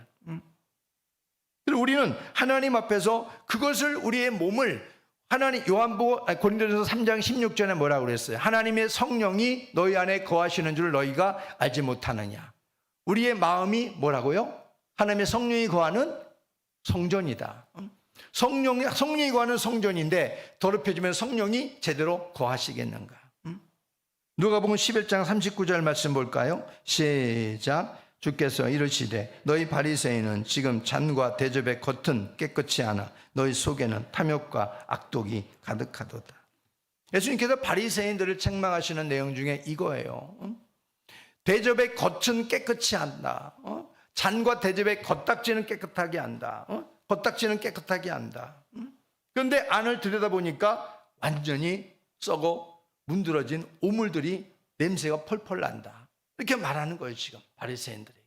그리고 우리는 하나님 앞에서 그것을 우리의 몸을 고린도전서 3장 16절에 뭐라고 그랬어요? 하나님의 성령이 너희 안에 거하시는 줄 너희가 알지 못하느냐. 우리의 마음이 뭐라고요? 하나님의 성령이 거하는 성전이다. 성령이 거하는 성전인데 더럽혀지면 성령이 제대로 거하시겠는가? 누가복음 11장 39절 말씀 볼까요? 시작. 주께서 이르시되 너희 바리새인은 지금 잔과 대접의 겉은 깨끗이 하나 너희 속에는 탐욕과 악독이 가득하도다. 예수님께서 바리새인들을 책망하시는 내용 중에 이거예요. 대접의 겉은 깨끗이 한다. 잔과 대접의 겉딱지는 깨끗하게 한다. 겉딱지는 깨끗하게 한다. 그런데 안을 들여다보니까 완전히 썩어 문드러진 오물들이 냄새가 펄펄 난다. 이렇게 말하는 거예요. 지금 바리새인들에게.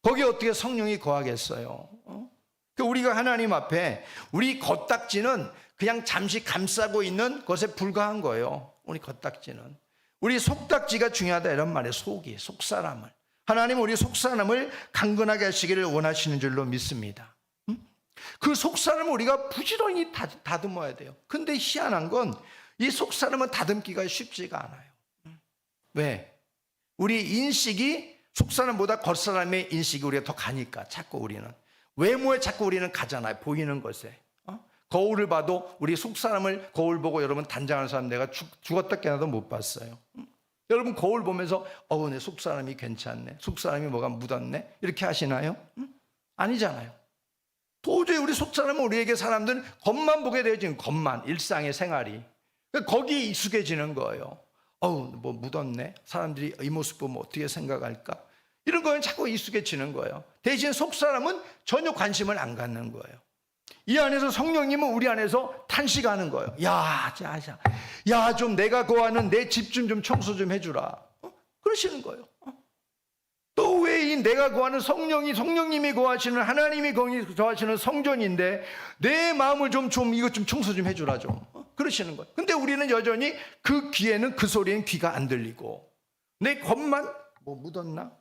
거기에 어떻게 성령이 거하겠어요? 우리가 하나님 앞에 우리 겉딱지는 그냥 잠시 감싸고 있는 것에 불과한 거예요. 우리 겉딱지는. 우리 속딱지가 중요하다 이런 말이에요. 속사람을. 하나님은 우리 속사람을 강건하게 하시기를 원하시는 줄로 믿습니다. 그 속사람을 우리가 부지런히 다듬어야 돼요. 근데 희한한 건 이 속사람은 다듬기가 쉽지가 않아요. 왜? 우리 인식이 속사람보다 겉사람의 인식이 우리가 더 가니까 자꾸 우리는 외모에 자꾸 우리는 가잖아요. 보이는 것에. 거울을 봐도 우리 속사람을 거울 보고 여러분 단장하는 사람 내가 죽었다 깨나도 못 봤어요. 여러분 거울 보면서 내 속사람이 괜찮네. 속사람이 뭐가 묻었네. 이렇게 하시나요? 아니잖아요. 도저히 우리 속사람은 우리에게 사람들은 겉만 보게 돼요. 지금 겉만 일상의 생활이. 거기에 익숙해지는 거예요. 뭐 묻었네. 사람들이 이 모습 보면 어떻게 생각할까? 이런 거는 자꾸 익숙해지는 거예요. 대신 속사람은 전혀 관심을 안 갖는 거예요. 이 안에서 성령님은 우리 안에서 탄식하는 거예요. 야, 좀 내가 거하는 내 집 좀 청소 좀 해주라. 그러시는 거예요. 또 왜 이 내가 거하는 성령님이 거하시는 하나님이 거하시는 성전인데 내 마음을 이것 좀 청소 좀 해주라 좀. 그러시는 거예요. 근데 우리는 여전히 그 귀에는 그 소리는 귀가 안 들리고 내 겉만 묻었나?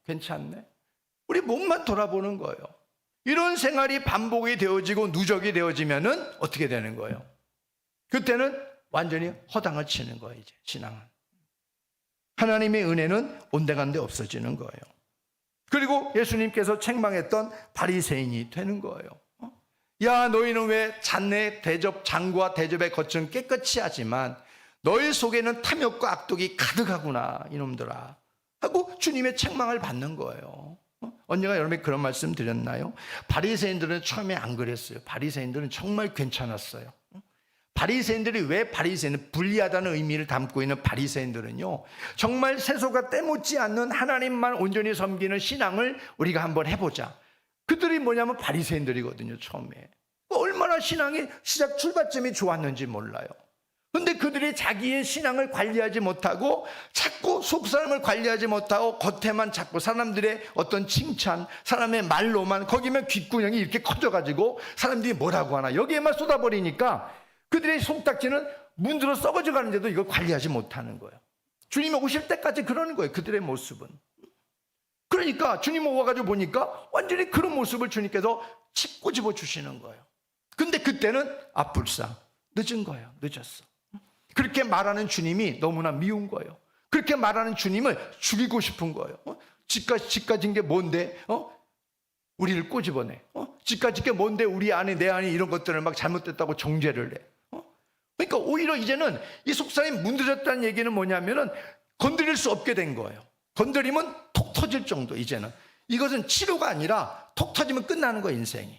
괜찮네. 우리 몸만 돌아보는 거예요. 이런 생활이 반복이 되어지고 누적이 되어지면은 어떻게 되는 거예요? 그때는 완전히 허당을 치는 거예요. 이제 신앙은. 하나님의 은혜는 온데간데 없어지는 거예요. 그리고 예수님께서 책망했던 바리새인이 되는 거예요. 야, 너희는 왜 잔내 대접, 잔과 대접의 겉은 깨끗이 하지만 너희 속에는 탐욕과 악독이 가득하구나, 이놈들아 하고 주님의 책망을 받는 거예요. 언제가 여러분에게 그런 말씀 드렸나요? 바리새인들은 처음에 안 그랬어요. 바리새인들은 정말 괜찮았어요. 바리새인들이 왜 바리새인, 불리하다는 의미를 담고 있는 바리새인들은요, 정말 세속과 때묻지 않는 하나님만 온전히 섬기는 신앙을 우리가 한번 해보자. 그들이 뭐냐면 바리새인들이거든요. 처음에 얼마나 신앙의 시작 출발점이 좋았는지 몰라요. 근데 그들이 자기의 신앙을 관리하지 못하고 자꾸 속사람을 관리하지 못하고 겉에만 자꾸 사람들의 어떤 칭찬, 사람의 말로만, 거기면 귓구녕이 이렇게 커져가지고 사람들이 뭐라고 하나 여기에만 쏟아버리니까 그들의 속닥지는 문드러 썩어져 가는데도 이걸 관리하지 못하는 거예요. 주님이 오실 때까지 그러는 거예요. 그들의 모습은. 그러니까 주님 오가지고 보니까 완전히 그런 모습을 주님께서 칩 꼬집어 주시는 거예요. 근데 그때는 불사 늦은 거예요. 늦었어. 그렇게 말하는 주님이 너무나 미운 거예요. 그렇게 말하는 주님을 죽이고 싶은 거예요. 집 가진 게 뭔데? 우리를 꼬집어내. 집 가진 게 뭔데? 우리 안에 내 안에 이런 것들을 막 잘못됐다고 정죄를 해. 그러니까 오히려 이제는 이 속사람이 문드렸다는 얘기는 뭐냐면은 건드릴 수 없게 된 거예요. 건드리면 톡 터질 정도. 이제는 이것은 치료가 아니라 톡 터지면 끝나는 거예요, 인생이.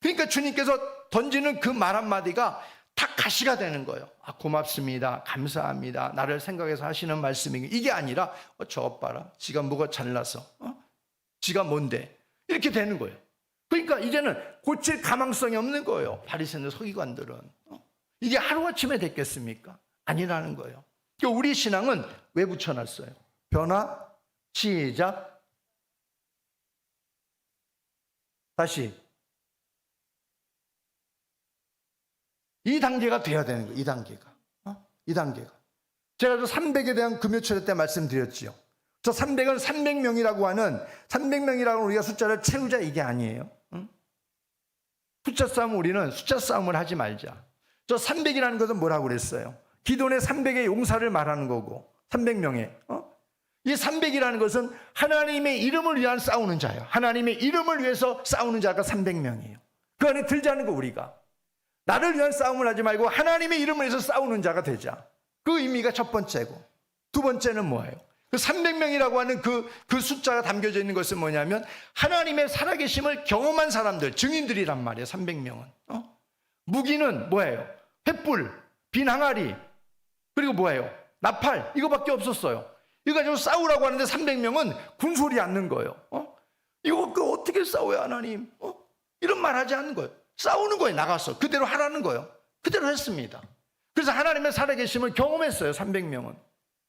그러니까 주님께서 던지는 그 말 한마디가 다 가시가 되는 거예요. 고맙습니다, 감사합니다, 나를 생각해서 하시는 말씀이, 이게 아니라 저 오빠라, 지가 뭐가 잘나서, 지가 뭔데, 이렇게 되는 거예요. 그러니까 이제는 고칠 가망성이 없는 거예요. 바리새인들, 서기관들은. 이게 하루아침에 됐겠습니까? 아니라는 거예요. 그러니까 우리 신앙은 왜 붙여놨어요? 변화, 시작, 다시. 이 단계가 돼야 되는 거예요. 이 단계가. 이 단계가. 제가 저 300에 대한 금요철회 때 말씀드렸지요. 저 300은 300명이라고 하는, 300명이라고 우리가 숫자를 채우자, 이게 아니에요. 숫자 싸움, 우리는 숫자 싸움을 하지 말자. 저 300이라는 것은 뭐라고 그랬어요? 기존의 300의 용사를 말하는 거고, 300명의. 이 300이라는 것은 하나님의 이름을 위한 싸우는 자예요. 하나님의 이름을 위해서 싸우는 자가 300명이에요. 그 안에 들자는 거, 우리가. 나를 위한 싸움을 하지 말고 하나님의 이름을 위해서 싸우는 자가 되자. 그 의미가 첫 번째고, 두 번째는 뭐예요? 그 300명이라고 하는 그 숫자가 담겨져 있는 것은 뭐냐면 하나님의 살아계심을 경험한 사람들, 증인들이란 말이에요. 300명은. 무기는 뭐예요? 횃불, 빈 항아리, 그리고 뭐예요? 나팔, 이거밖에 없었어요. 이거 가지고 싸우라고 하는데 300명은 군소리 않는 거예요. 이거 어떻게 싸워요, 하나님? 이런 말 하지 않는 거예요. 싸우는 거예요. 나가서 그대로 하라는 거예요. 그대로 했습니다. 그래서 하나님의 살아계심을 경험했어요. 300명은.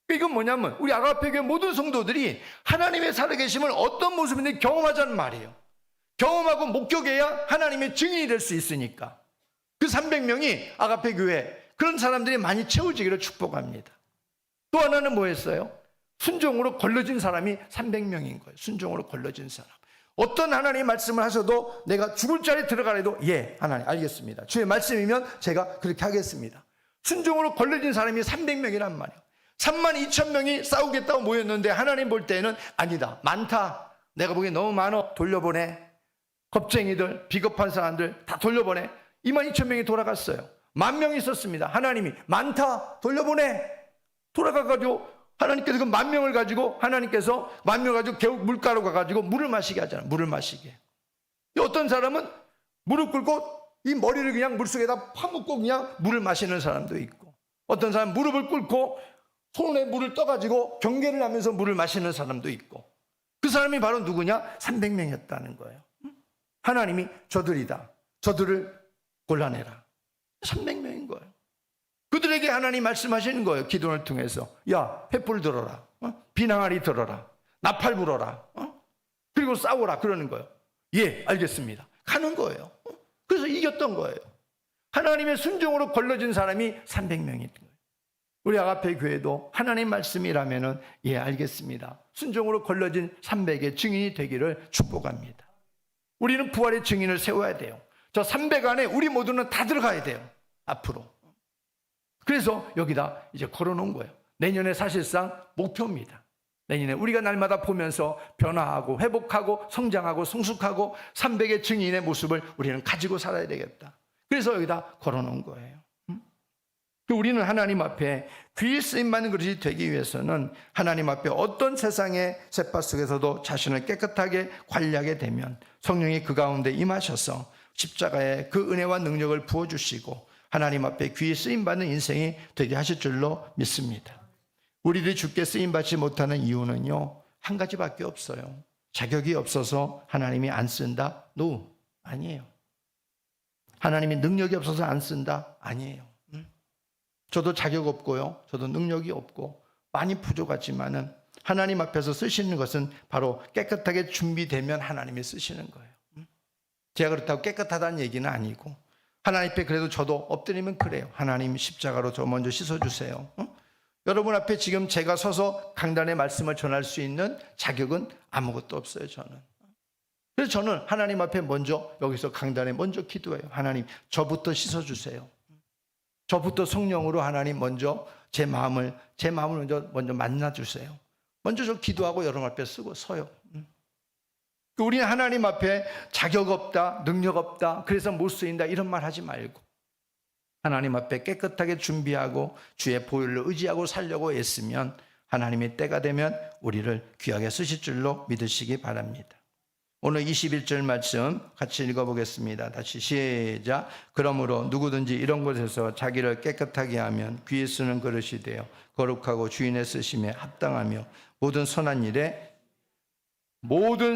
이건 뭐냐면 우리 아가페 교회 모든 성도들이 하나님의 살아계심을 어떤 모습인지 경험하자는 말이에요. 경험하고 목격해야 하나님의 증인이 될 수 있으니까. 그 300명이 아가페 교회, 그런 사람들이 많이 채워지기를 축복합니다. 또 하나는 뭐였어요? 순종으로 걸러진 사람이 300명인 거예요. 순종으로 걸러진 사람. 어떤 하나님 말씀을 하셔도 내가 죽을 자리에 들어가래도 예, 하나님 알겠습니다. 주의 말씀이면 제가 그렇게 하겠습니다. 순종으로 걸러진 사람이 300명이란 말이에요. 32,000명이 싸우겠다고 모였는데 하나님 볼 때는 아니다, 많다, 내가 보기엔 너무 많아, 돌려보내. 겁쟁이들, 비겁한 사람들 다 돌려보내. 22,000명이 돌아갔어요. 10,000명이 있었습니다. 하나님이 많다, 돌려보내. 돌아가가지고 하나님께서 그 10,000명을 가지고, 하나님께서 10,000명을 가지고 겨우 물가로 가가지고 물을 마시게 하잖아요. 물을 마시게. 어떤 사람은 무릎 꿇고 이 머리를 그냥 물속에다 파묻고 그냥 물을 마시는 사람도 있고, 어떤 사람은 무릎을 꿇고 손에 물을 떠가지고 경계를 하면서 물을 마시는 사람도 있고, 그 사람이 바로 누구냐? 300명이었다는 거예요. 하나님이 저들이다, 저들을 골라내라. 300명인 거예요. 그들에게 하나님 말씀하시는 거예요. 기도를 통해서. 야, 횃불 들어라, 비낭아리 들어라, 나팔 불어라, 그리고 싸우라, 그러는 거예요. 예, 알겠습니다. 가는 거예요. 그래서 이겼던 거예요. 하나님의 순종으로 걸러진 사람이 300명이 거예요. 우리 아가페 교회도 하나님 말씀이라면은 예, 알겠습니다. 순종으로 걸러진 300의 증인이 되기를 축복합니다. 우리는 부활의 증인을 세워야 돼요. 저 300 안에 우리 모두는 다 들어가야 돼요. 앞으로. 그래서 여기다 이제 걸어놓은 거예요. 내년에 사실상 목표입니다. 내년에 우리가 날마다 보면서 변화하고 회복하고 성장하고 성숙하고 300의 증인의 모습을 우리는 가지고 살아야 되겠다. 그래서 여기다 걸어놓은 거예요. 우리는 하나님 앞에 귀히 쓰임받는 것이 되기 위해서는 하나님 앞에 어떤 세상의 쳇밭 속에서도 자신을 깨끗하게 관리하게 되면 성령이 그 가운데 임하셔서 십자가에 그 은혜와 능력을 부어주시고 하나님 앞에 귀히 쓰임받는 인생이 되게 하실 줄로 믿습니다. 우리들이 주께 쓰임받지 못하는 이유는요, 한 가지밖에 없어요. 자격이 없어서 하나님이 안 쓴다? No, 아니에요. 하나님이 능력이 없어서 안 쓴다? 아니에요. 저도 자격 없고요, 저도 능력이 없고 많이 부족하지만은 하나님 앞에서 쓰시는 것은 바로 깨끗하게 준비되면 하나님이 쓰시는 거예요. 제가 그렇다고 깨끗하다는 얘기는 아니고, 하나님 앞에 그래도 저도 엎드리면 그래요. 하나님 십자가로 저 먼저 씻어주세요. 여러분 앞에 지금 제가 서서 강단의 말씀을 전할 수 있는 자격은 아무것도 없어요, 저는. 그래서 저는 하나님 앞에 먼저 여기서 강단에 먼저 기도해요. 하나님, 저부터 씻어주세요. 저부터 성령으로 하나님 먼저 제 마음을 먼저 만나주세요. 먼저 저 기도하고 여러분 앞에 쓰고 서요. 우리는 하나님 앞에 자격 없다, 능력 없다, 그래서 못 쓰인다 이런 말 하지 말고 하나님 앞에 깨끗하게 준비하고 주의 보혈을 의지하고 살려고 애쓰면 하나님의 때가 되면 우리를 귀하게 쓰실 줄로 믿으시기 바랍니다. 오늘 21절 말씀 같이 읽어보겠습니다. 다시 시작. 그러므로 누구든지 이런 곳에서 자기를 깨끗하게 하면 귀에 쓰는 그릇이 되어 거룩하고 주인의 쓰심에 합당하며 모든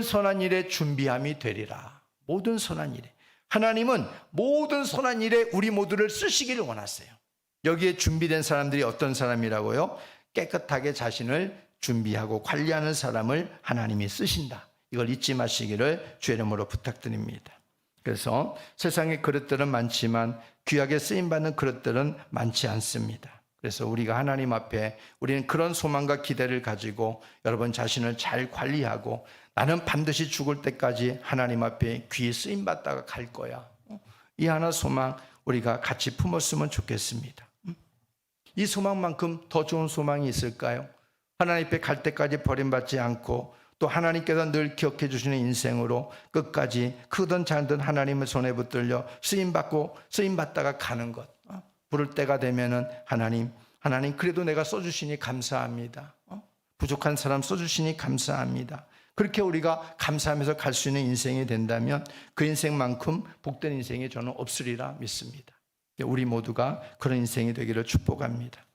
선한 일에 준비함이 되리라. 모든 선한 일에. 하나님은 모든 선한 일에 우리 모두를 쓰시기를 원하세요. 여기에 준비된 사람들이 어떤 사람이라고요? 깨끗하게 자신을 준비하고 관리하는 사람을 하나님이 쓰신다. 이걸 잊지 마시기를 주의 이름으로 부탁드립니다. 그래서 세상에 그릇들은 많지만 귀하게 쓰임받는 그릇들은 많지 않습니다. 그래서 우리가 하나님 앞에 우리는 그런 소망과 기대를 가지고 여러분 자신을 잘 관리하고 나는 반드시 죽을 때까지 하나님 앞에 귀히 쓰임받다가 갈 거야. 이 하나 소망 우리가 같이 품었으면 좋겠습니다. 이 소망만큼 더 좋은 소망이 있을까요? 하나님 앞에 갈 때까지 버림받지 않고 또 하나님께서 늘 기억해 주시는 인생으로 끝까지 크든 작든 하나님의 손에 붙들려 쓰임받다가 가는 것. 부를 때가 되면은 하나님 그래도 내가 써주시니 감사합니다. 부족한 사람 써주시니 감사합니다. 그렇게 우리가 감사하면서 갈 수 있는 인생이 된다면 그 인생만큼 복된 인생이 저는 없으리라 믿습니다. 우리 모두가 그런 인생이 되기를 축복합니다.